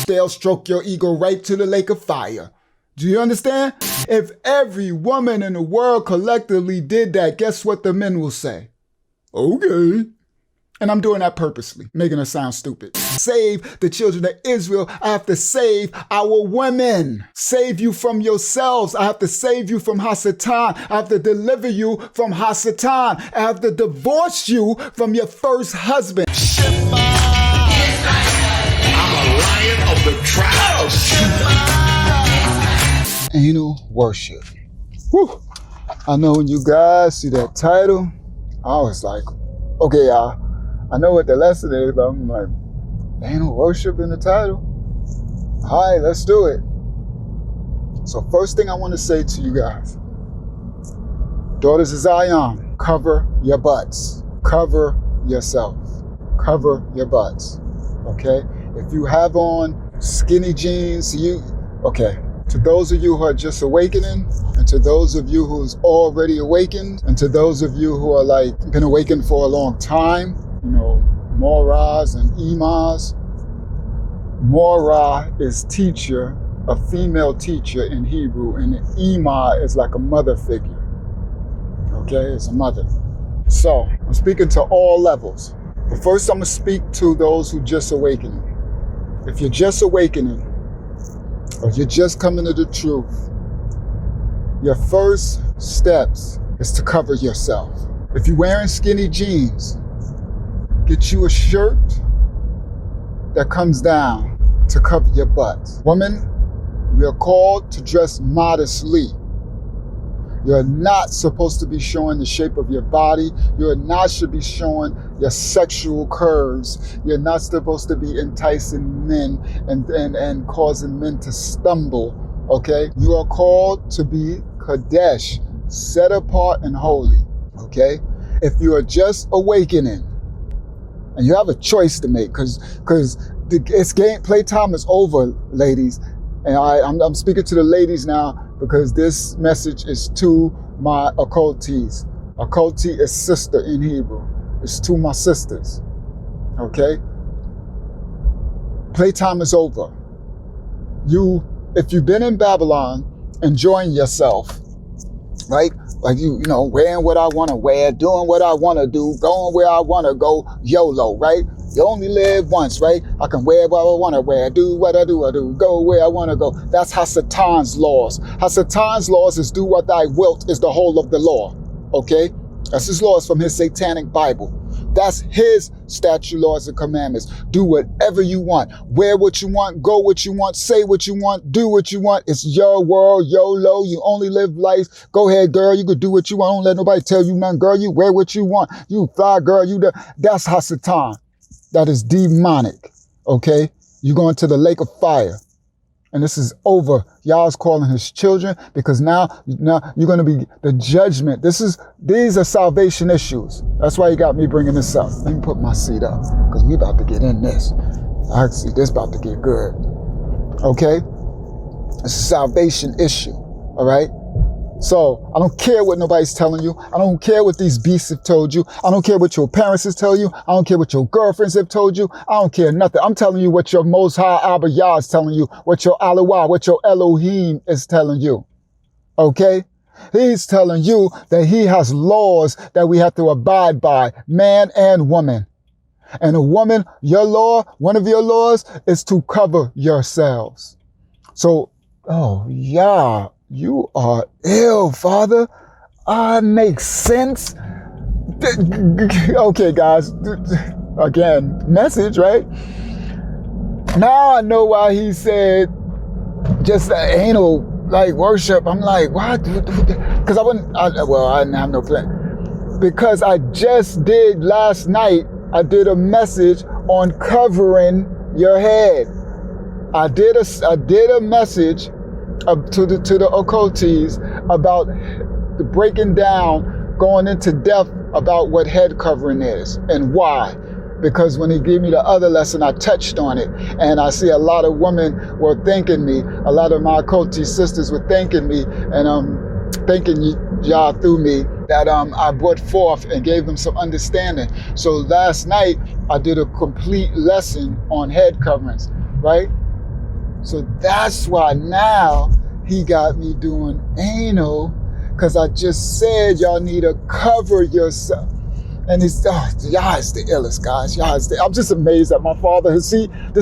they'll stroke your ego right to the lake of fire. Do you understand? If every woman in the world collectively did that, guess what the men will say? Okay. And I'm doing that purposely, making it sound stupid. Save the children of Israel. I have to save our women. Save you from yourselves. I have to save you from Hasatan. I have to deliver you from Hasatan. I have to divorce you from your first husband. Shema. I'm a lion of the tribe of Judah. Anal worship. Whew. I know when you guys see that title, I was like, okay, y'all. I know what the lesson is, but I'm like, anal worship in the title? All right, let's do it. So first thing I want to say to you guys, daughters of Zion, cover your butts. Cover yourself. Cover your butts, okay? If you have on skinny jeans, okay. To those of you who are just awakening, and to those of you who's already awakened, and to those of you who are like been awakened for a long time, you know, MORAHs and imams. MORAH is teacher, a female teacher in Hebrew, and an imam is like a mother figure. Okay, it's a mother. So I'm speaking to all levels. But first I'm gonna speak to those who just awakening. If you're just awakening, or you're just coming to the truth, your first steps is to cover yourself. If you're wearing skinny jeans, get you a shirt that comes down to cover your butt. Women, we are called to dress modestly. You're not supposed to be showing the shape of your body. You're not should be showing your sexual curves. You're not supposed to be enticing men and causing men to stumble, okay? You are called to be Kadesh, set apart and holy, okay? If you are just awakening, and you have a choice to make, because it's playtime is over, ladies. And I'm speaking to the ladies now because this message is to my occultees. Occultee is sister in Hebrew. It's to my sisters. Okay? Playtime is over. If you've been in Babylon enjoying yourself, right? Like you know, wearing what I want to wear, doing what I want to do, going where I want to go, YOLO, right? You only live once, right? I can wear what I want to wear, do what I do, go where I want to go. That's Hasatan's laws. Hasatan's laws is do what thy wilt is the whole of the law, okay? That's his laws from his satanic Bible. That's his statute, laws, and commandments. Do whatever you want. Wear what you want. Go what you want. Say what you want. Do what you want. It's your world, YOLO. You only live life. Go ahead, girl. You could do what you want. Don't let nobody tell you nothing, girl. You wear what you want. You fly, girl. That's Hasatan. That is demonic, okay? You're going to the lake of fire. And this is over. Yah's calling his children because now you're going to be the judgment. These are salvation issues. That's why he got me bringing this up. Let me put my seat up because we about to get in this. I see this about to get good. Okay? It's a salvation issue. All right? So I don't care what nobody's telling you. I don't care what these beasts have told you. I don't care what your parents have told you. I don't care what your girlfriends have told you. I don't care nothing. I'm telling you what your Most High Abba Yah is telling you, what your Alawah, what your Elohim is telling you. Okay? He's telling you that he has laws that we have to abide by, man and woman. And a woman, your law, one of your laws is to cover yourselves. So, oh, yeah. You are ill, Father. Makes sense. Okay, guys. Again, message, right? Now I know why he said just anal like worship. I'm like, what? Because I didn't have no plan. Because I just did last night, I did a message on covering your head. I did a message to the occultees about the breaking down, going into depth about what head covering is and why. Because when he gave me the other lesson, I touched on it. And I see a lot of women were thanking me. A lot of my occultee sisters were thanking me and thanking y'all through me that I brought forth and gave them some understanding. So last night, I did a complete lesson on head coverings, right? So that's why now he got me doing anal, because I just said y'all need to cover yourself. And it's, y'all is the illest, guys. I'm just amazed at my father. This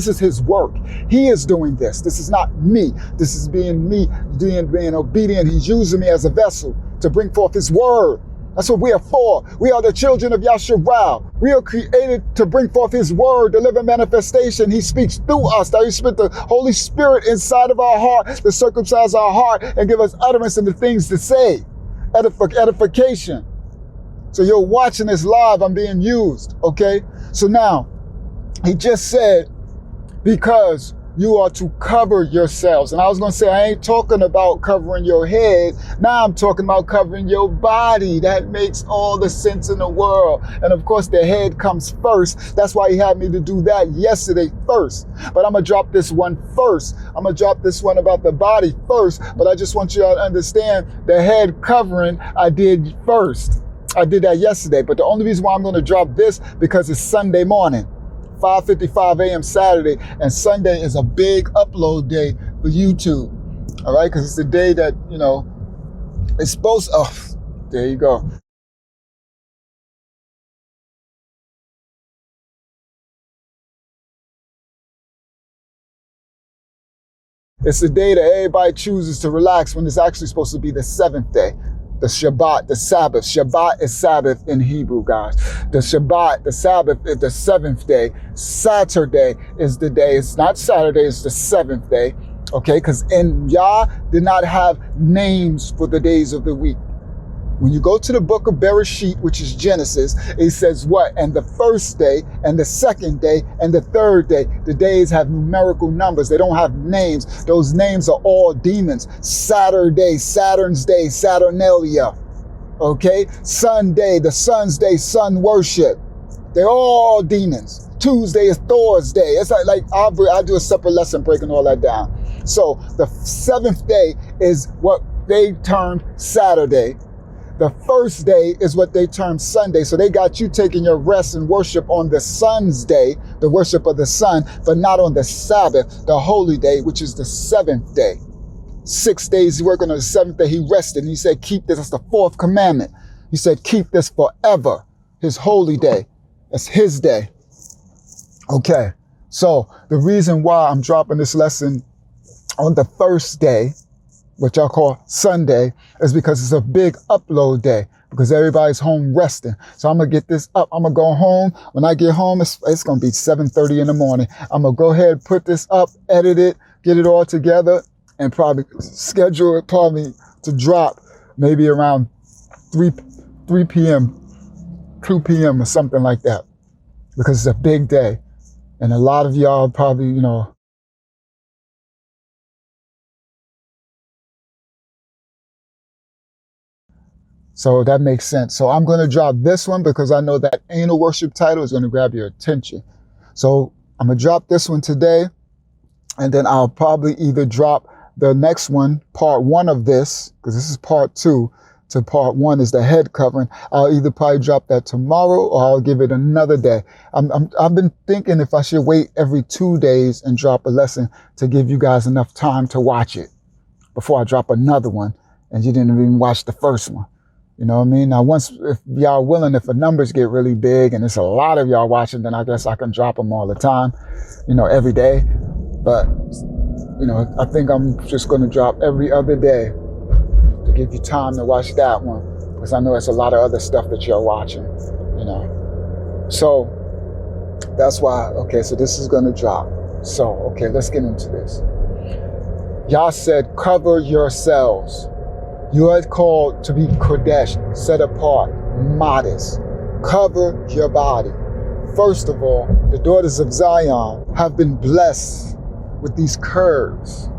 is his work. He is doing this. This is not me. This is being me, being obedient. He's using me as a vessel to bring forth his word. That's what we are for. We are the children of Yahshua. We are created to bring forth his word, the living manifestation. He speaks through us. That he spent the Holy Spirit inside of our heart to circumcise our heart and give us utterance in the things to say. Edification. So you're watching this live. I'm being used. Okay. So now he just said, because you are to cover yourselves. And I was going to say, I ain't talking about covering your head. Now I'm talking about covering your body. That makes all the sense in the world. And of course, the head comes first. That's why he had me to do that yesterday first. But I'm going to drop this one first. I'm going to drop this one about the body first. But I just want you to understand the head covering I did first. I did that yesterday. But the only reason why I'm going to drop this, because it's Sunday morning. 5:55 a.m. Saturday, and Sunday is a big upload day for YouTube. All right, because it's the day that, it's supposed. Oh, there you go. It's the day that everybody chooses to relax when it's actually supposed to be the seventh day. The Shabbat, the Sabbath. Shabbat is Sabbath in Hebrew, guys. The Shabbat, the Sabbath is the seventh day. Saturday is the day. It's not Saturday, it's the seventh day. Okay, because Yah did not have names for the days of the week. When you go to the book of Bereshit, which is Genesis, it says what? And the first day, and the second day, and the third day. The days have numerical numbers. They don't have names. Those names are all demons. Saturday, Saturn's day, Saturnalia. Okay? Sunday, the sun's day, sun worship. They're all demons. Tuesday is Thor's day. It's like I'll do a separate lesson breaking all that down. So the seventh day is what they termed Saturday. The first day is what they term Sunday. So they got you taking your rest and worship on the sun's day, the worship of the sun, but not on the Sabbath, the holy day, which is the seventh day. 6 days he worked on the seventh day. He rested and he said, keep this. That's the fourth commandment. He said, keep this forever. His holy day. That's his day. Okay. So the reason why I'm dropping this lesson on the first day, what y'all call Sunday, is because it's a big upload day, because everybody's home resting. So I'm going to get this up. I'm going to go home. When I get home, it's going to be 7:30 in the morning. I'm going to go ahead, put this up, edit it, get it all together, and probably schedule it to drop maybe around 3 p.m., 2 p.m. or something like that, because it's a big day. And a lot of y'all probably, so that makes sense. So I'm going to drop this one because I know that anal worship title is going to grab your attention. So I'm going to drop this one today, and then I'll probably either drop the next one, part one of this, because this is part two to part one is the head covering. I'll either probably drop that tomorrow or I'll give it another day. I've been thinking if I should wait every 2 days and drop a lesson to give you guys enough time to watch it before I drop another one and you didn't even watch the first one. You know what I mean? Now, once, if y'all willing, if the numbers get really big and it's a lot of y'all watching, then I guess I can drop them all the time, every day. But, I think I'm just going to drop every other day to give you time to watch that one, because I know it's a lot of other stuff that you're watching, So that's why, okay, so this is going to drop. So, okay, let's get into this. Y'all said, cover yourselves. You are called to be Kodesh, set apart, modest. Cover your body. First of all, the daughters of Zion have been blessed with these curves.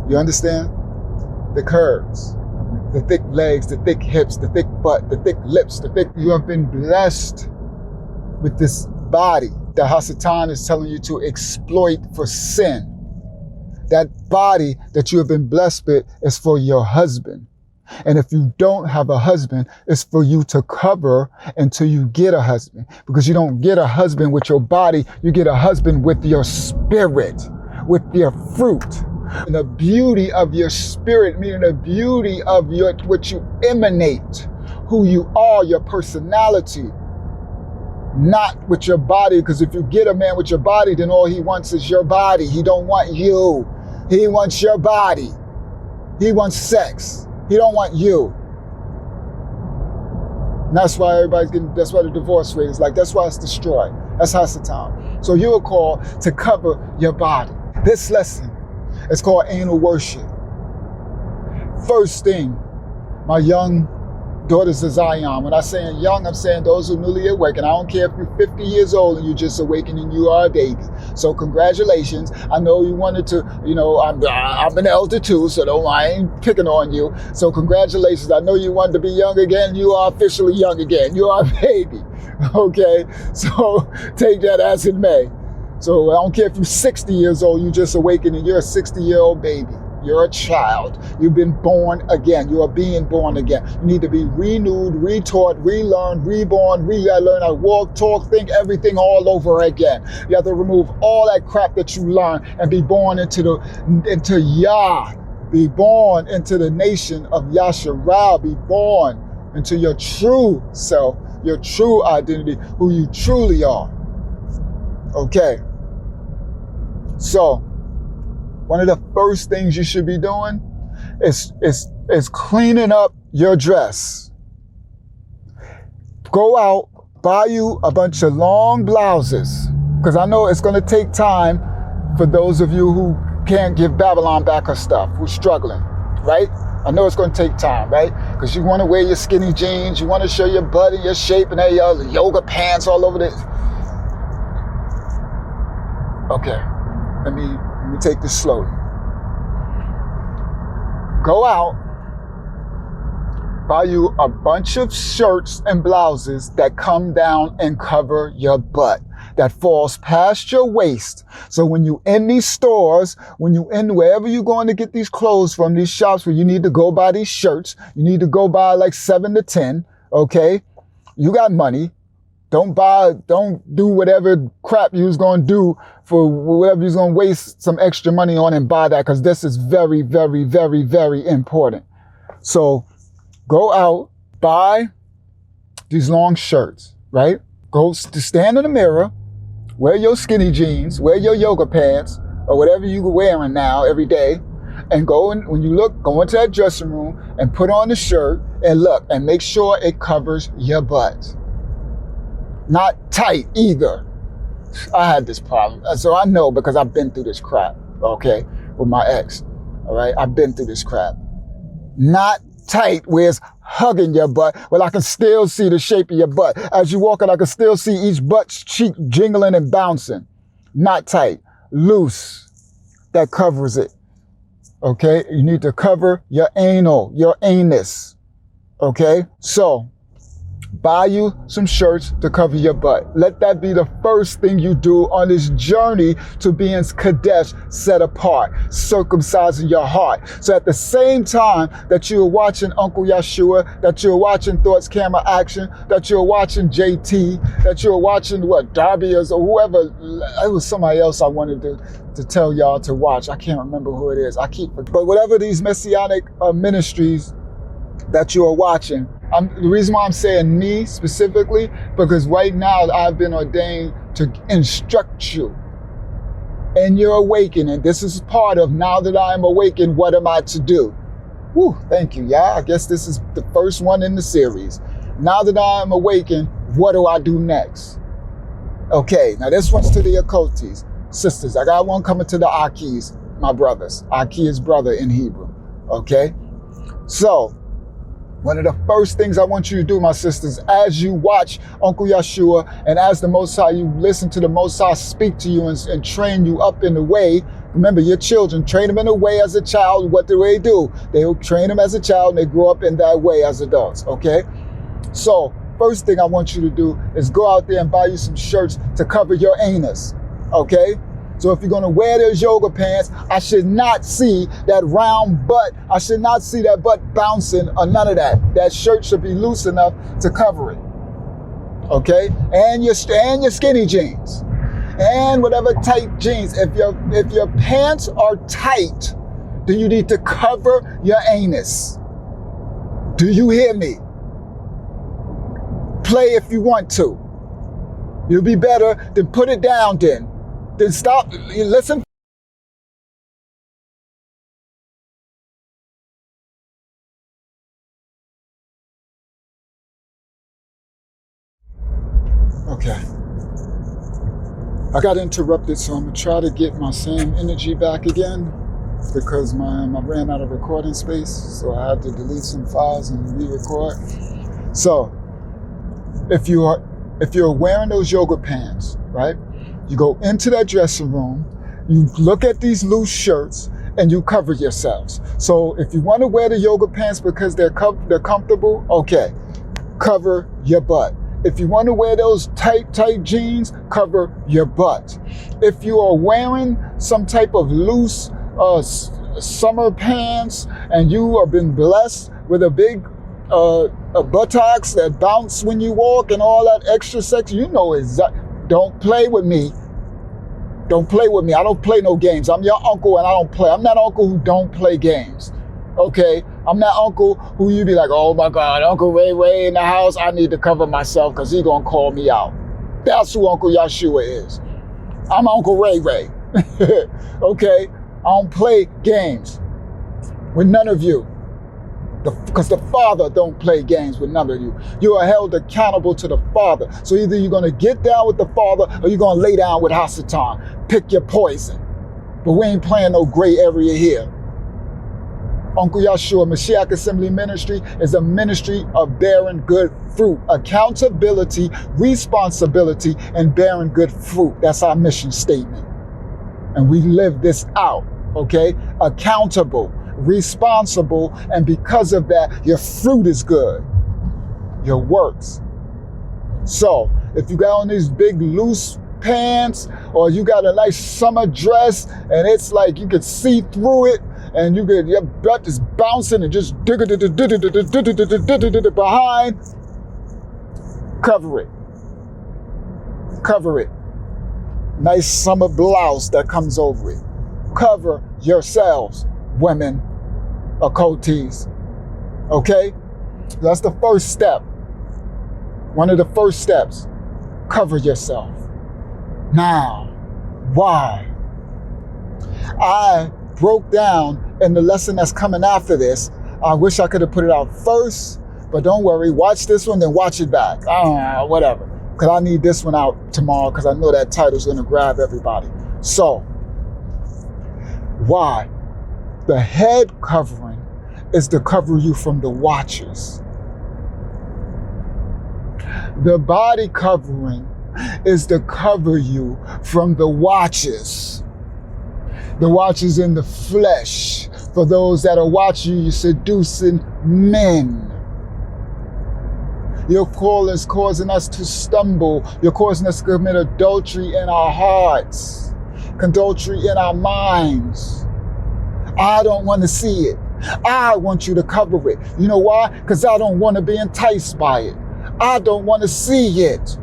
You understand? The curves. The thick legs, the thick hips, the thick butt, the thick lips, you have been blessed with this body that Hasatan is telling you to exploit for sin. That body that you have been blessed with is for your husband. And if you don't have a husband, it's for you to cover until you get a husband. Because you don't get a husband with your body, you get a husband with your spirit, with your fruit. And the beauty of your spirit, meaning the beauty of what you emanate, who you are, your personality, not with your body. Because if you get a man with your body, then all he wants is your body. He don't want you. He wants your body. He wants sex. He don't want you. And that's why that's why the divorce rate is like, that's why it's destroyed. That's Hasatan. So you are called to cover your body. This lesson is called anal worship. First thing, my young daughters of Zion. When I'm saying young, I'm saying those who newly awakened. I don't care if you're 50 years old and you just awakened and you are a baby. So congratulations. I know you wanted to, I'm an elder too, so I ain't picking on you. So congratulations. I know you wanted to be young again. You are officially young again. You are a baby. Okay? So take that as it may. So I don't care if you're 60 years old, you just awakened and you're a 60-year-old baby. You're a child. You've been born again. You are being born again. You need to be renewed, retaught, relearned, reborn. You gotta learn how to walk, talk, think, everything all over again. You have to remove all that crap that you learned and be born into Yah. Be born into the nation of Yasharal. Be born into your true self, your true identity, who you truly are. Okay. So, one of the first things you should be doing is cleaning up your dress. Go out, buy you a bunch of long blouses, because I know it's going to take time for those of you who can't give Babylon back her stuff, who's struggling, right? I know it's going to take time, right? Because you want to wear your skinny jeans, you want to show your butt and your shape and your yoga pants all over this. Okay, let me take this slowly. Go out, buy you a bunch of shirts and blouses that come down and cover your butt, that falls past your waist. So when you in these stores, when you in wherever you're going to get these clothes from, these shops where you need to go buy these shirts, you need to go buy like 7 to 10, okay? You got money. Don't do whatever crap you was going to do for whatever you're going to waste some extra money on and buy that, because this is very, very, very, very important. So go out, buy these long shirts, right? Go to stand in the mirror, wear your skinny jeans, wear your yoga pants, or whatever you're wearing now every day, and go in, when you look, go into that dressing room and put on the shirt and look and make sure it covers your butt. Not tight either. I had this problem. So I know, because I've been through this crap, okay, with my ex. All right, I've been through this crap. Not tight where it's hugging your butt. Well, I can still see the shape of your butt. As you walk in, I can still see each butt cheek jingling and bouncing. Not tight. Loose. That covers it. Okay, you need to cover your anal, your anus. Okay, so buy you some shirts to cover your butt. Let that be the first thing you do on this journey to being Kadesh, set apart, circumcising your heart. So at the same time that you're watching Uncle Yeshua, that you're watching Thoughts Camera Action, that you're watching JT, that you're watching Darby or whoever, it was somebody else I wanted to tell y'all to watch. I can't remember who it is. But whatever these messianic ministries that you are watching, the reason why I'm saying me specifically, because right now I've been ordained to instruct you in your awakening. This is part of, now that I am awakened, what am I to do? Whew, thank you, yeah. I guess this is the first one in the series. Now that I am awakened, what do I do next? Okay, now this one's to the occultes. Sisters, I got one coming to the Akis, my brothers. Aki is brother in Hebrew, okay? So, one of the first things I want you to do, my sisters, as you watch Uncle Yeshua and as the Most High, you listen to the Most High speak to you and train you up in the way. Remember, your children, train them in the way as a child. What do they do? They'll train them as a child and they grow up in that way as adults, okay? So, first thing I want you to do is go out there and buy you some shirts to cover your anus, okay? So if you're going to wear those yoga pants, I should not see that round butt. I should not see that butt bouncing or none of that. That shirt should be loose enough to cover it. Okay? And your skinny jeans. and whatever tight jeans. If your pants are tight, then you need to cover your anus. Do you hear me? Play if you want to. You'll be better than put it down then. Then stop. You listen. Okay. I got interrupted, so I'm gonna try to get my same energy back again because I ran out of recording space, so I had to delete some files and re-record. So, if you're wearing those yoga pants, right? You go into that dressing room, you look at these loose shirts, and you cover yourselves. So, if you want to wear the yoga pants because they're comfortable, okay, cover your butt. If you want to wear those tight jeans, cover your butt. If you are wearing some type of loose summer pants and you have been blessed with a big buttocks that bounce when you walk and all that extra sex, you know exactly. Don't play with me. Don't play with me. I don't play no games. I'm your uncle and I don't play. I'm that uncle who don't play games. Okay? I'm that uncle who you be like, oh my God, Uncle Ray in the house. I need to cover myself because he gonna call me out. That's who Uncle Yahshua is. I'm Uncle Ray. Okay? I don't play games with none of you. Because the Father don't play games with none of you. You are held accountable to the Father. So either you're going to get down with the Father or you're going to lay down with Hasatan. Pick your poison. But we ain't playing no gray area here. Uncle Yahshua Mashiach Assembly Ministry is a ministry of bearing good fruit. Accountability, responsibility, and bearing good fruit. That's our mission statement. And we live this out, okay? Accountable, responsible, and because of that, your fruit is good. Your works. So, if you got on these big loose pants, or you got a nice summer dress, and it's like you could see through it, and your butt is bouncing and just behind, cover it. Cover it. Nice summer blouse that comes over it. Cover yourselves, women, occultees. Okay? That's the first step. One of the first steps. Cover yourself. Now, why? I broke down in the lesson that's coming after this. I wish I could have put it out first, but don't worry. Watch this one, then watch it back. Whatever. Because I need this one out tomorrow because I know that title's going to grab everybody. So, why? The head covering is to cover you from the watchers. The body covering is to cover you from the watchers. The watchers in the flesh. For those that are watching you seducing men. Your call is causing us to stumble. You're causing us to commit adultery in our hearts. Adultery in our minds. I don't want to see it. I want you to cover it. You know why? Because I don't want to be enticed by it. I don't want to see it.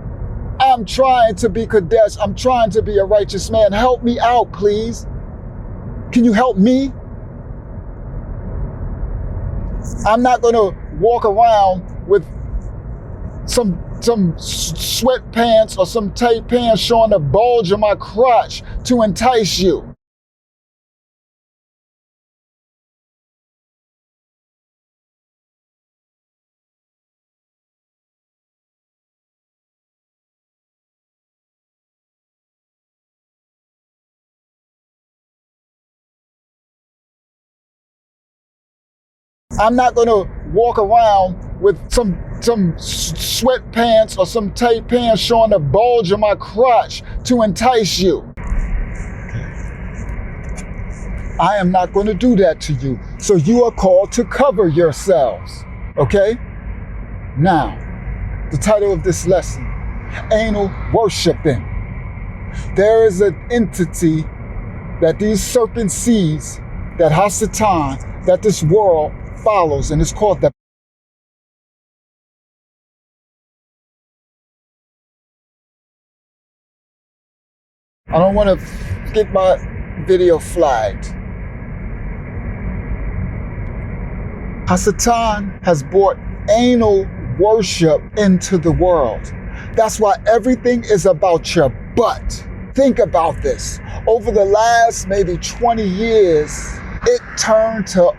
I'm trying to be Kadesh. I'm trying to be a righteous man. Help me out, please. Can you help me? I'm not going to walk around with some sweatpants or some tight pants showing the bulge of my crotch to entice you. I'm not going to walk around with some sweatpants or some tight pants showing the bulge of my crotch to entice you. I am not going to do that to you. So you are called to cover yourselves. Okay? Now, the title of this lesson, Anal Worshiping. There is an entity that these serpent seeds, that Hasatan, that this world follows, and it's called the I don't want to get my video flagged. Hasatan has brought anal worship into the world. That's why everything is about your butt. Think about this. Over the last maybe 20 years, it turned to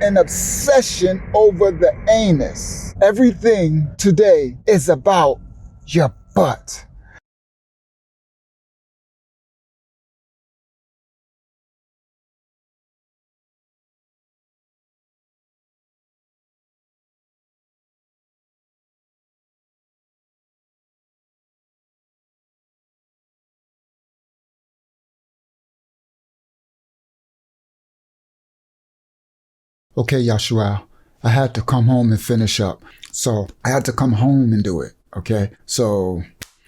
an obsession over the anus. Everything today is about your butt. Okay, Yashua, I had to come home and finish up. So I had to come home and do it. Okay, so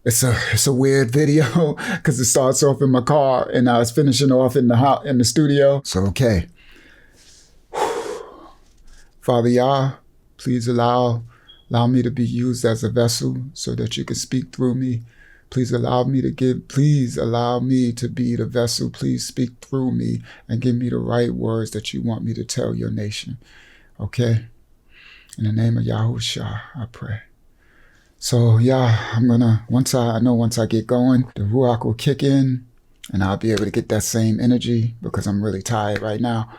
it's a weird video because it starts off in my car and I was finishing off in the studio. So okay, Father Yah, please allow me to be used as a vessel so that you can speak through me. Please allow me to be the vessel. Please speak through me and give me the right words that you want me to tell your nation. Okay? In the name of Yahushua, I pray. So yeah, once I get going, the Ruach will kick in and I'll be able to get that same energy because I'm really tired right now.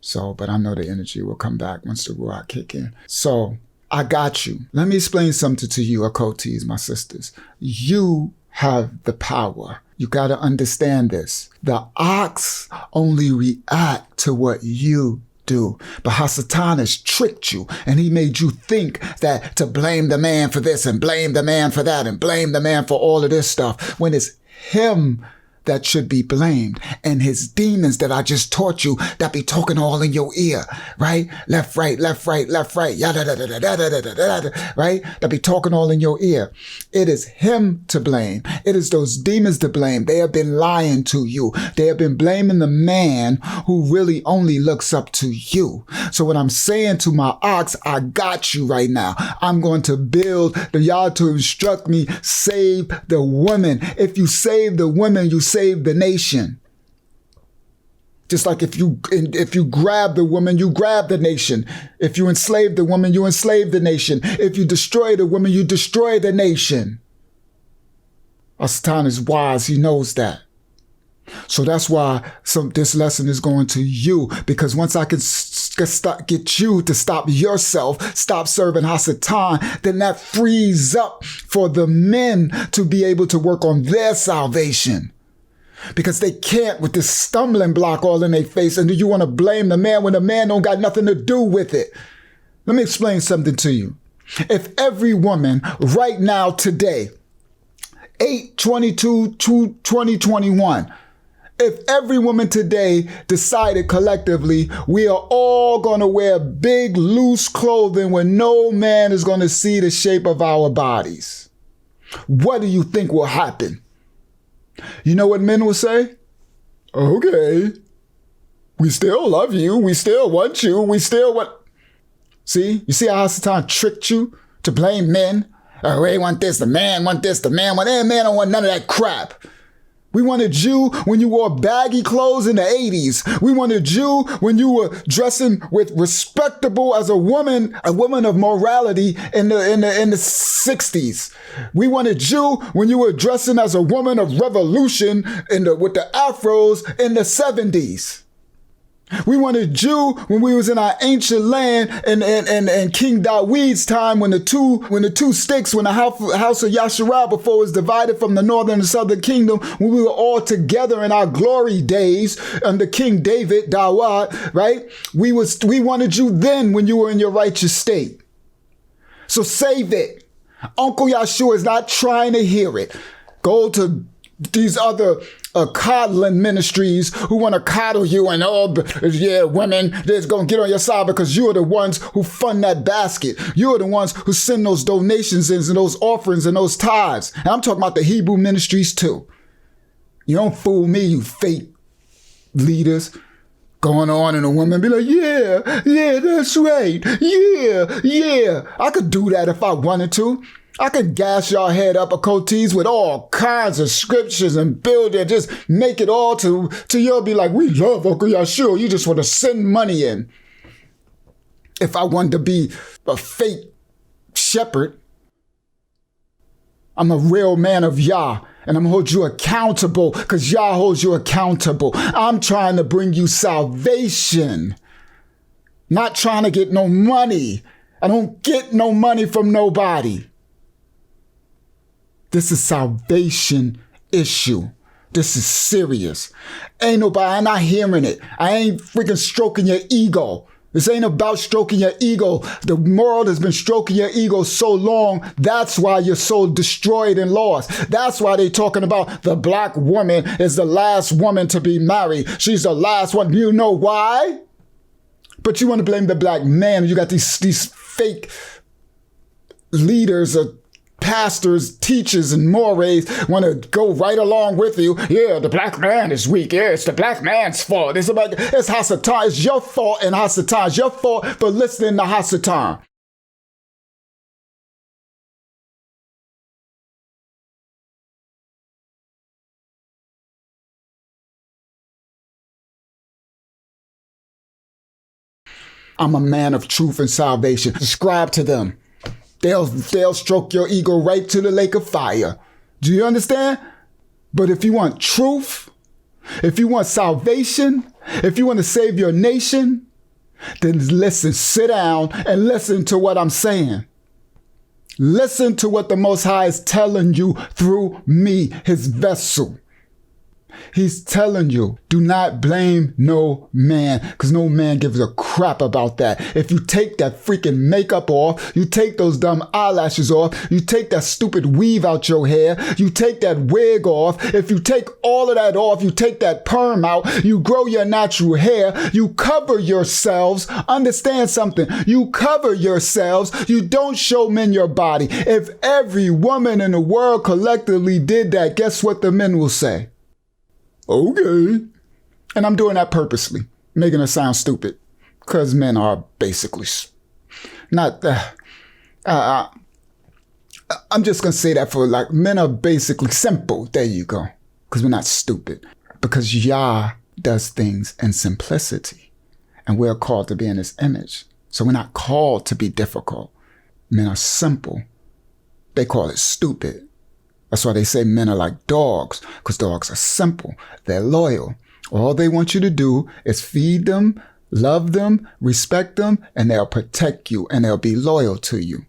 So, but I know the energy will come back once the Ruach kick in. So, I got you. Let me explain something to you, Akotis, my sisters. You have the power. You got to understand this. The ox only react to what you do. But Hasatan has tricked you and he made you think that to blame the man for this and blame the man for that and blame the man for all of this stuff when it's him that should be blamed, and his demons that I just taught you that be talking all in your ear, right? Left, right, left, right, left, right, yada, da, da, da, da, da, da, da, da, right? That be talking all in your ear. It is him to blame. It is those demons to blame. They have been lying to you. They have been blaming the man who really only looks up to you. So what I'm saying to my ox, I got you right now. I'm going to build the Yah to instruct me, save the woman. If you save the woman, you save the nation. Just like if you grab the woman, you grab the nation. If you enslave the woman, you enslave the nation. If you destroy the woman, you destroy the nation. Hasatan is wise. He knows that. So that's why this lesson is going to you, because once I can get you to stop yourself, stop serving Hasatan, then that frees up for the men to be able to work on their salvation. Because they can't with this stumbling block all in their face. And do you want to blame the man when the man don't got nothing to do with it? Let me explain something to you. If every woman right now today, 8/22/2021, if every woman today decided collectively, we are all going to wear big, loose clothing where no man is going to see the shape of our bodies, what do you think will happen? You know what men will say? Okay, we still love you. We still want you. We still want... See? You see how Hasatan tricked you to blame men? Oh, they want this, the man want this, the man want... Hey, man don't want none of that crap. We wanted you when you wore baggy clothes in the 80s. We wanted you when you were dressing with respectable as a woman of morality in the 60s. We wanted you when you were dressing as a woman of revolution with the afros in the 70s. We wanted you when we was in our ancient land and King David's time when the two sticks, when the house of Yasharah before it was divided from the northern and southern kingdom, when we were all together in our glory days under King David, Dawud, right? We wanted you then when you were in your righteous state. So save it. Uncle Yahshua is not trying to hear it. Go to these other coddling ministries who want to coddle you and women, they're going to get on your side because you're the ones who fund that basket. You're the ones who send those donations and those offerings and those tithes. And I'm talking about the Hebrew ministries too. You don't fool me, you fake leaders. Going on and a woman be like, yeah, that's right. Yeah. I could do that if I wanted to. I could gas y'all head up a coatees with all kinds of scriptures and build it, just make it all to you'll be like, we love Uncle Yahshua. You just want to send money in. If I wanted to be a fake shepherd, I'm a real man of Yah, and I'm gonna hold you accountable because Yah holds you accountable. I'm trying to bring you salvation, not trying to get no money. I don't get no money from nobody. This is salvation issue. This is serious. Ain't nobody, I'm not hearing it. I ain't freaking stroking your ego. This ain't about stroking your ego. The world has been stroking your ego so long. That's why you're so destroyed and lost. That's why they're talking about the black woman is the last woman to be married. She's the last one. You know why? But you want to blame the black man. You got these fake leaders or pastors, teachers, and mores want to go right along with you. Yeah, the black man is weak. Yeah, it's the black man's fault. It's Hasatan. It's your fault and Hasatan. It's your fault for listening to Hasatan. I'm a man of truth and salvation. Subscribe to them. They'll stroke your ego right to the lake of fire. Do you understand? But if you want truth, if you want salvation, if you want to save your nation, then listen, sit down and listen to what I'm saying. Listen to what the Most High is telling you through me, his vessel. He's telling you, do not blame no man, because no man gives a crap about that. If you take that freaking makeup off, you take those dumb eyelashes off, you take that stupid weave out your hair, you take that wig off, if you take all of that off, you take that perm out, you grow your natural hair, you cover yourselves. Understand something. You cover yourselves. You don't show men your body. If every woman in the world collectively did that, guess what the men will say? Okay. And I'm doing that purposely, making it sound stupid, because men are basically not, I'm just going to say that for like, men are basically simple. There you go. Because we're not stupid. Because Yah does things in simplicity. And we're called to be in his image. So we're not called to be difficult. Men are simple. They call it stupid. That's why they say men are like dogs, because dogs are simple. They're loyal. All they want you to do is feed them, love them, respect them, and they'll protect you and they'll be loyal to you.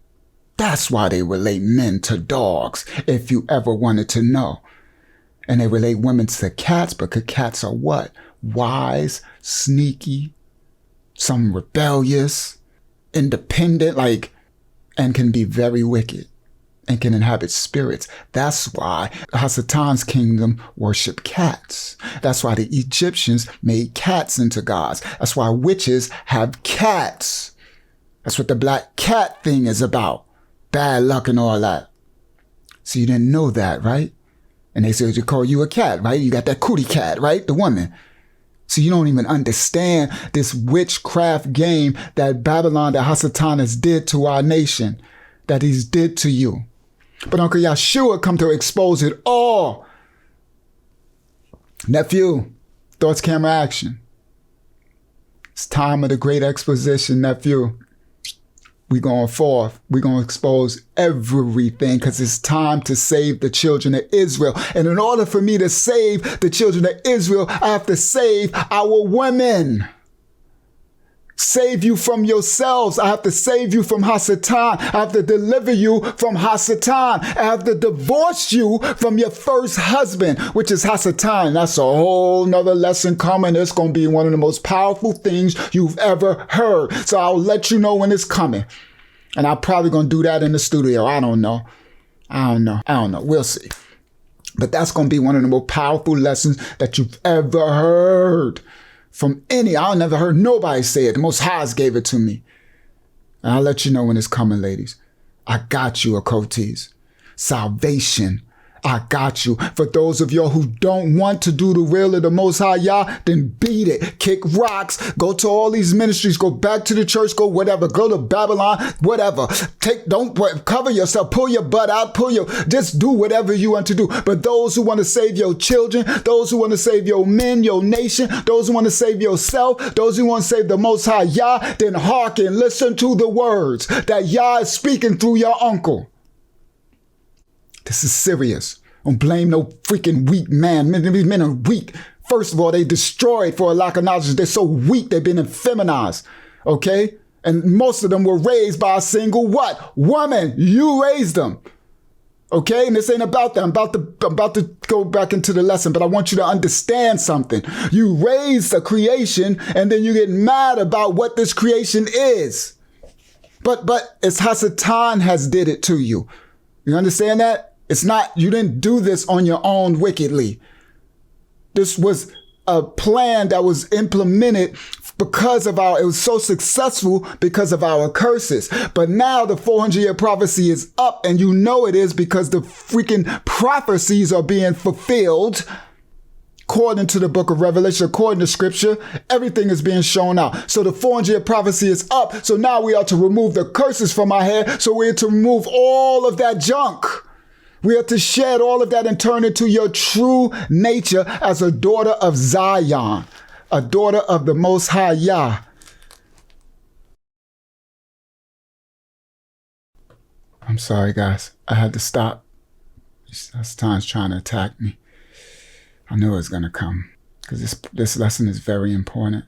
That's why they relate men to dogs, if you ever wanted to know. And they relate women to cats, because cats are what? Wise, sneaky, some rebellious, independent, and can be very wicked. And can inhabit spirits. That's why Hasatan's kingdom worship cats. That's why the Egyptians made cats into gods. That's why witches have cats. That's what the black cat thing is about. Bad luck and all that. So you didn't know that, right? And they said, they call you a cat, right? You got that cootie cat, right? The woman. So you don't even understand this witchcraft game that Babylon, that Hasatan has did to our nation, that he's did to you. But Uncle Yahshua come to expose it all. Nephew, thoughts, camera, action. It's time of the great exposition, nephew. We going forth. We going to expose everything, because it's time to save the children of Israel. And in order for me to save the children of Israel, I have to save our women. Save you from yourselves. I have to save you from Hasatan. I have to deliver you from Hasatan. I have to divorce you from your first husband, which is Hasatan. That's a whole nother lesson coming. It's going to be one of the most powerful things you've ever heard. So I'll let you know when it's coming. And I'm probably going to do that in the studio. I don't know. We'll see. But that's going to be one of the most powerful lessons that you've ever heard. From I never heard nobody say it. The Most High gave it to me. And I'll let you know when it's coming, ladies. I got you, Okotes. Salvation. I got you. For those of y'all who don't want to do the will of the Most High Yah, then beat it. Kick rocks. Go to all these ministries. Go back to the church. Go whatever. Go to Babylon. Whatever. Don't cover yourself. Pull your butt out. Just do whatever you want to do. But those who want to save your children, those who want to save your men, your nation, those who want to save yourself, those who want to save the Most High Yah, then hearken. Listen to the words that Yah is speaking through your uncle. This is serious. Don't blame no freaking weak man. These men are weak. First of all, they destroyed for a lack of knowledge. They're so weak, they've been effeminized. Okay? And most of them were raised by a single what? Woman. You raised them. Okay? And this ain't about that. I'm about to go back into the lesson, but I want you to understand something. You raised a creation and then you get mad about what this creation is. But it's Hasatan has did it to you. You understand that? It's not, you didn't do this on your own wickedly. This was a plan that was implemented because of it was so successful because of our curses. But now the 400-year prophecy is up, and you know it is because the freaking prophecies are being fulfilled. According to the book of Revelation, according to scripture, everything is being shown out. So the 400-year prophecy is up. So now we are to remove the curses from our head. So we are to remove all of that junk. We are to shed all of that and turn into your true nature as a daughter of Zion, a daughter of the Most High Yah. I'm sorry, guys. I had to stop. Hasatan's trying to attack me. I knew it was going to come because this lesson is very important.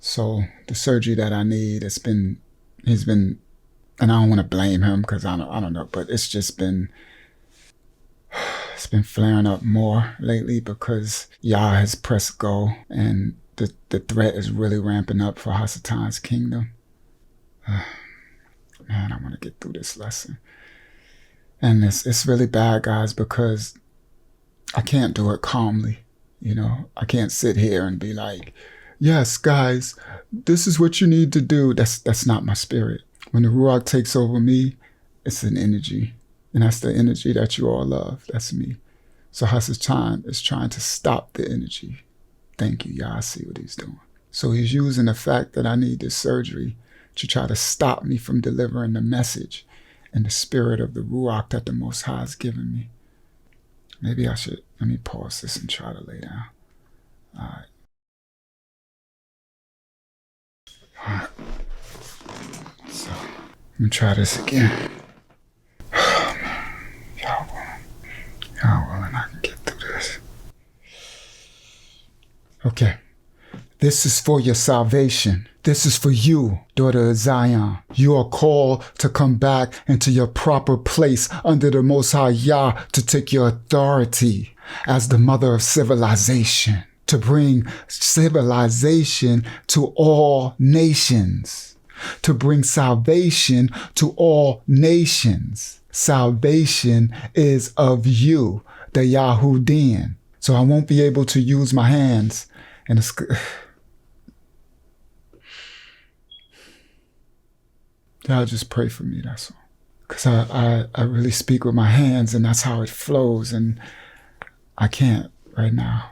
So the surgery that I need, he's been, and I don't want to blame him because I don't know, but it's been flaring up more lately because Yah has pressed go and the threat is really ramping up for Hasatan's kingdom. Man, I want to get through this lesson. And it's really bad, guys, because I can't do it calmly. You know, I can't sit here and be like, yes, guys, this is what you need to do. That's not my spirit. When the Ruach takes over me, it's an energy. And that's the energy that you all love. That's me. So Hasatan is trying to stop the energy. Thank you, Yah. I see what he's doing. So he's using the fact that I need this surgery to try to stop me from delivering the message and the spirit of the Ruach that the Most High has given me. Maybe let me pause this and try to lay down. All right. So, let me try this again. Oh, man. Y'all willing, I can get through this. Okay. This is for your salvation. This is for you, daughter of Zion. You are called to come back into your proper place under the Most High Yah to take your authority as the mother of civilization, to bring civilization to all nations, to bring salvation to all nations. Salvation is of you, the Yahudim. So I won't be able to use my hands. And it's... Y'all just pray for me, that's all. Because I really speak with my hands, and that's how it flows, and I can't right now.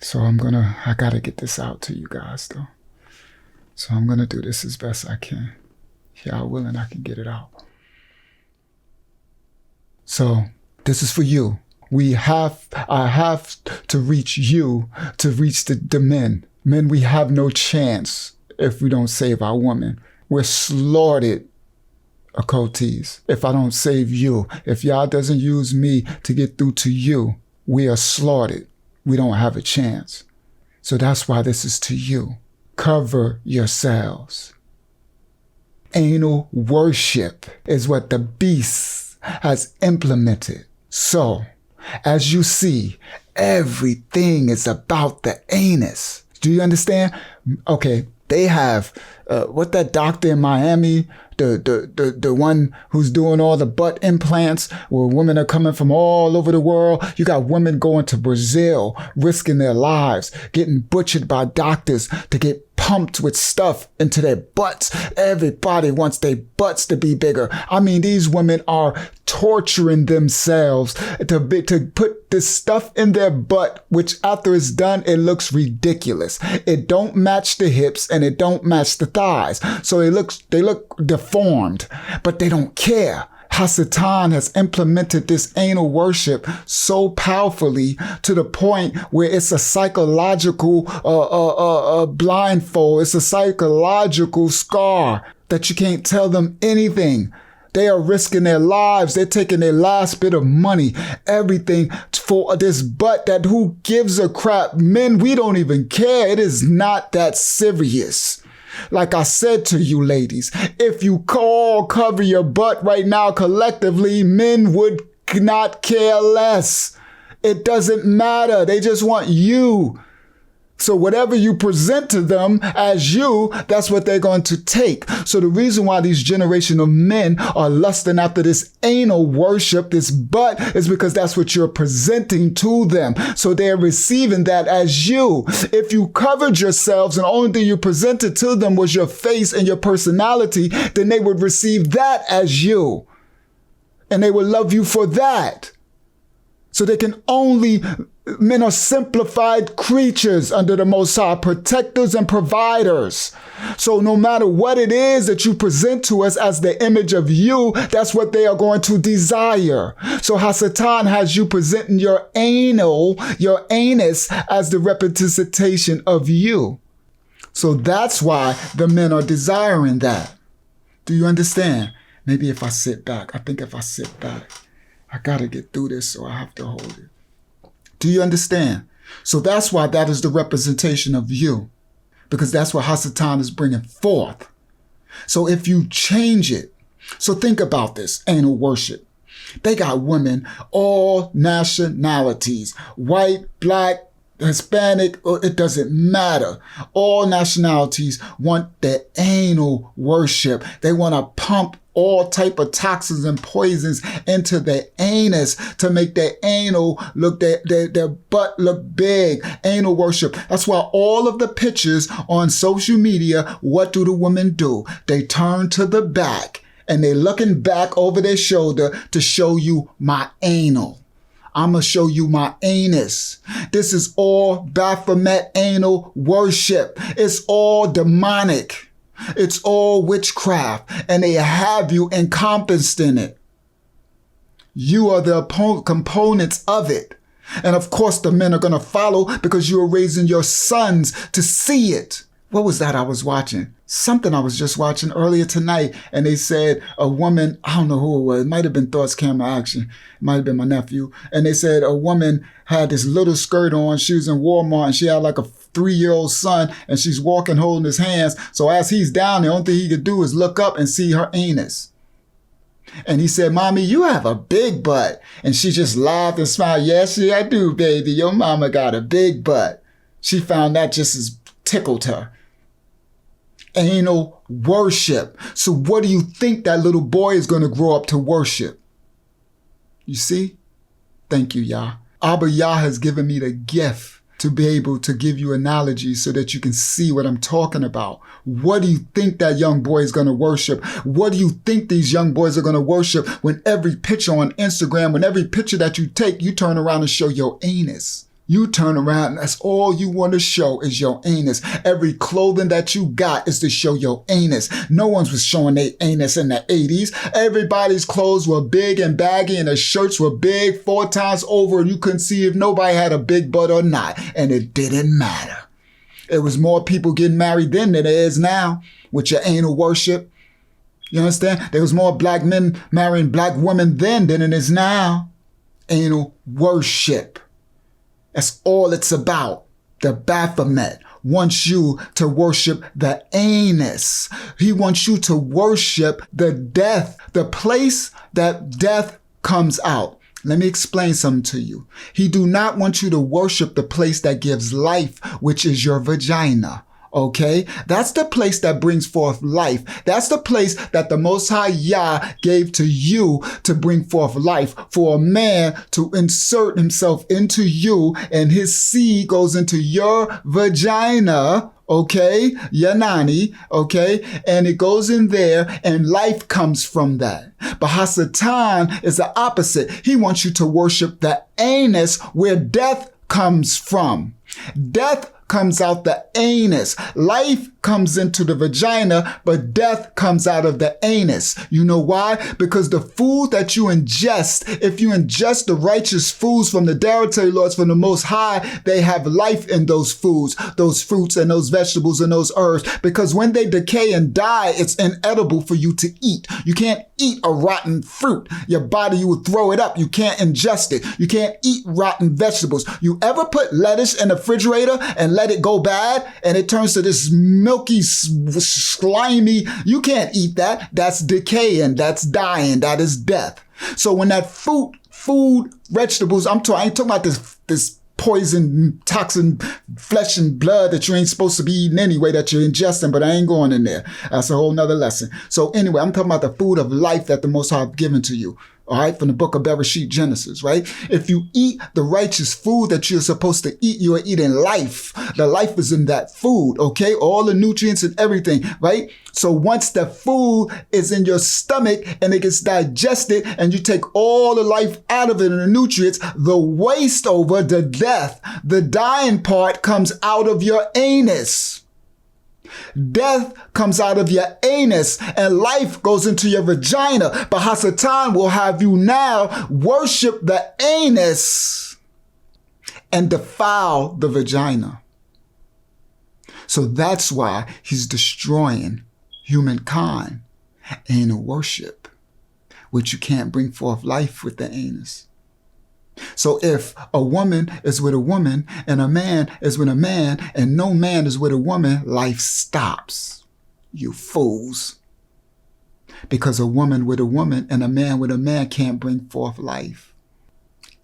So I gotta get this out to you guys, though. So I'm gonna do this as best I can. If y'all willing, I can get it out. So this is for you. I have to reach you to reach the men. Men, we have no chance if we don't save our women. We're slaughtered, occultees, if I don't save you. If Yah doesn't use me to get through to you, we are slaughtered. We don't have a chance. So that's why this is to you. Cover yourselves. Anal worship is what the beast has implemented. So, as you see, everything is about the anus. Do you understand? Okay, they have what that doctor in Miami, the one who's doing all the butt implants, where women are coming from all over the world. You got women going to Brazil, risking their lives, getting butchered by doctors to get pumped with stuff into their butts. Everybody wants their butts to be bigger. I mean, these women are torturing themselves to put this stuff in their butt, which after it's done, it looks ridiculous. It don't match the hips and it don't match the thighs. So they look deformed, but they don't care. Hasatan has implemented this anal worship so powerfully to the point where it's a psychological blindfold. It's a psychological scar that you can't tell them anything. They are risking their lives. They're taking their last bit of money, everything for this butt that who gives a crap? Men, we don't even care. It is not that serious. Like I said to you ladies, if you all cover your butt right now collectively, men would not care less. It doesn't matter. They just want you. So whatever you present to them as you, that's what they're going to take. So the reason why these generation of men are lusting after this anal worship, this butt, is because that's what you're presenting to them. So they're receiving that as you. If you covered yourselves and the only thing you presented to them was your face and your personality, then they would receive that as you. And they would love you for that. So they can only, men are simplified creatures under the Most High, protectors and providers. So no matter what it is that you present to us as the image of you, that's what they are going to desire. So Hasatan has you presenting your anus as the representation of you. So that's why the men are desiring that. Do you understand? Maybe if I sit back, I think if I sit back, I gotta get through this, so I have to hold it. Do you understand? So that's why that is the representation of you, because that's what Hasatan is bringing forth. So if you change it, so think about this, anal worship. They got women, all nationalities, white, black, Hispanic, it doesn't matter. All nationalities want the anal worship. They want to pump all type of toxins and poisons into their anus to make their anal look, their butt look big. Anal worship. That's why all of the pictures on social media, what do the women do? They turn to the back and they're looking back over their shoulder to show you my anal. I'm going to show you my anus. This is all Baphomet anal worship. It's all demonic. It's all witchcraft. And they have you encompassed in it. You are the components of it. And of course, the men are going to follow because you are raising your sons to see it. What was that I was watching? Something I was just watching earlier tonight. And they said a woman, I don't know who it was. It might have been Thoughts Camera Action. It might have been my nephew. And they said a woman had this little skirt on. She was in Walmart and she had like a 3-year-old son and she's walking holding his hands. So as he's down, the only thing he could do is look up and see her anus. And he said, "Mommy, you have a big butt." And she just laughed and smiled. "Yes, yeah, I do, baby. Your mama got a big butt." She found that just as tickled her. Anal worship. So what do you think that little boy is going to grow up to worship? You see? Thank you, Yah. Abba Yah has given me the gift to be able to give you analogies so that you can see what I'm talking about. What do you think that young boy is going to worship? What do you think these young boys are going to worship when every picture on Instagram, when every picture that you take, you turn around and show your anus? You turn around and that's all you want to show is your anus. Every clothing that you got is to show your anus. No one was showing their anus in the 80s. Everybody's clothes were big and baggy and the shirts were big 4 times over and you couldn't see if nobody had a big butt or not. And it didn't matter. It was more people getting married then than there is now with your anal worship. You understand? There was more black men marrying black women then than it is now. Anal worship. That's all it's about. The Baphomet wants you to worship the anus. He wants you to worship the death, the place that death comes out. Let me explain something to you. He do not want you to worship the place that gives life, which is your vagina. Okay? That's the place that brings forth life. That's the place that the Most High Yah gave to you to bring forth life, for a man to insert himself into you and his seed goes into your vagina. okay, Yanani, okay, and it goes in there and life comes from that. But Hasatan is the opposite. He wants you to worship the anus where death comes from. Death comes out the anus. Life comes into the vagina, but death comes out of the anus. You know why? Because the food that you ingest, if you ingest the righteous foods from the dietary laws from the Most High, they have life in those foods, those fruits and those vegetables and those herbs. Because when they decay and die, it's inedible for you to eat. You can't eat a rotten fruit. Your body, you will throw it up. You can't ingest it. You can't eat rotten vegetables. You ever put lettuce in the refrigerator and let it go bad and it turns to this milky, slimy, you can't eat that. That's decaying. That's dying. That is death. So when that food, vegetables, I ain't talking about this poison, toxin, flesh and blood that you ain't supposed to be eating anyway that you're ingesting, but I ain't going in there. That's a whole nother lesson. So anyway, I'm talking about the food of life that the Most High have given to you. All right, from the book of Bereshit, Genesis, right? If you eat the righteous food that you're supposed to eat, you are eating life. The life is in that food, okay? All the nutrients and everything, right? So once the food is in your stomach and it gets digested and you take all the life out of it and the nutrients, the waste over, the death, the dying part comes out of your anus. Death comes out of your anus and life goes into your vagina. But Hasatan will have you now worship the anus and defile the vagina. So that's why he's destroying humankind. Anal worship, which you can't bring forth life with the anus. So if a woman is with a woman and a man is with a man and no man is with a woman, life stops. You fools. Because a woman with a woman and a man with a man can't bring forth life.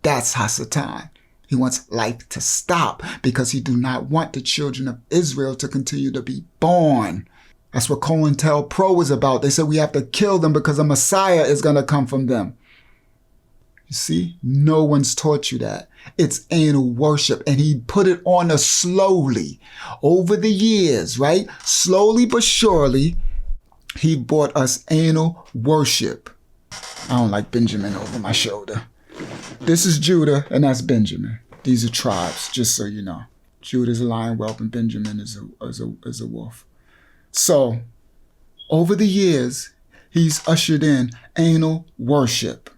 That's Hasatan. He wants life to stop because he do not want the children of Israel to continue to be born. That's what COINTELPRO is about. They said we have to kill them because a Messiah is going to come from them. You see, no one's taught you that. It's anal worship. And he put it on us slowly over the years, right? Slowly but surely, he brought us anal worship. I don't like Benjamin over my shoulder. This is Judah and that's Benjamin. These are tribes, just so you know. Judah is a lion whelp and Benjamin is a wolf. So, over the years, he's ushered in anal worship.